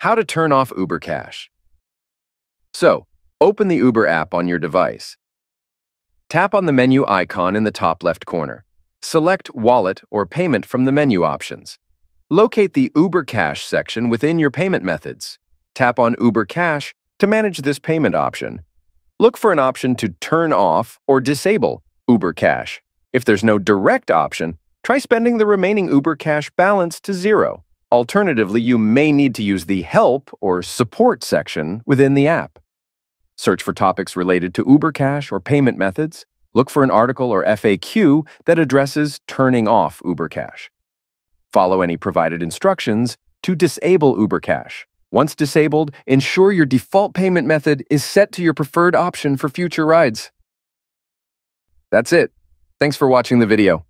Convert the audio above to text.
How to turn off Uber Cash. So, open the Uber app on your device. Tap on the menu icon in the top left corner. Select Wallet or Payment from the menu options. Locate the Uber Cash section within your payment methods. Tap on Uber Cash to manage this payment option. Look for an option to turn off or disable Uber Cash. If there's no direct option, try spending the remaining Uber Cash balance to zero. Alternatively, you may need to use the Help or Support section within the app. Search for topics related to Uber Cash or payment methods. Look for an article or FAQ that addresses turning off Uber Cash. Follow any provided instructions to disable Uber Cash. Once disabled, ensure your default payment method is set to your preferred option for future rides. That's it. Thanks for watching the video.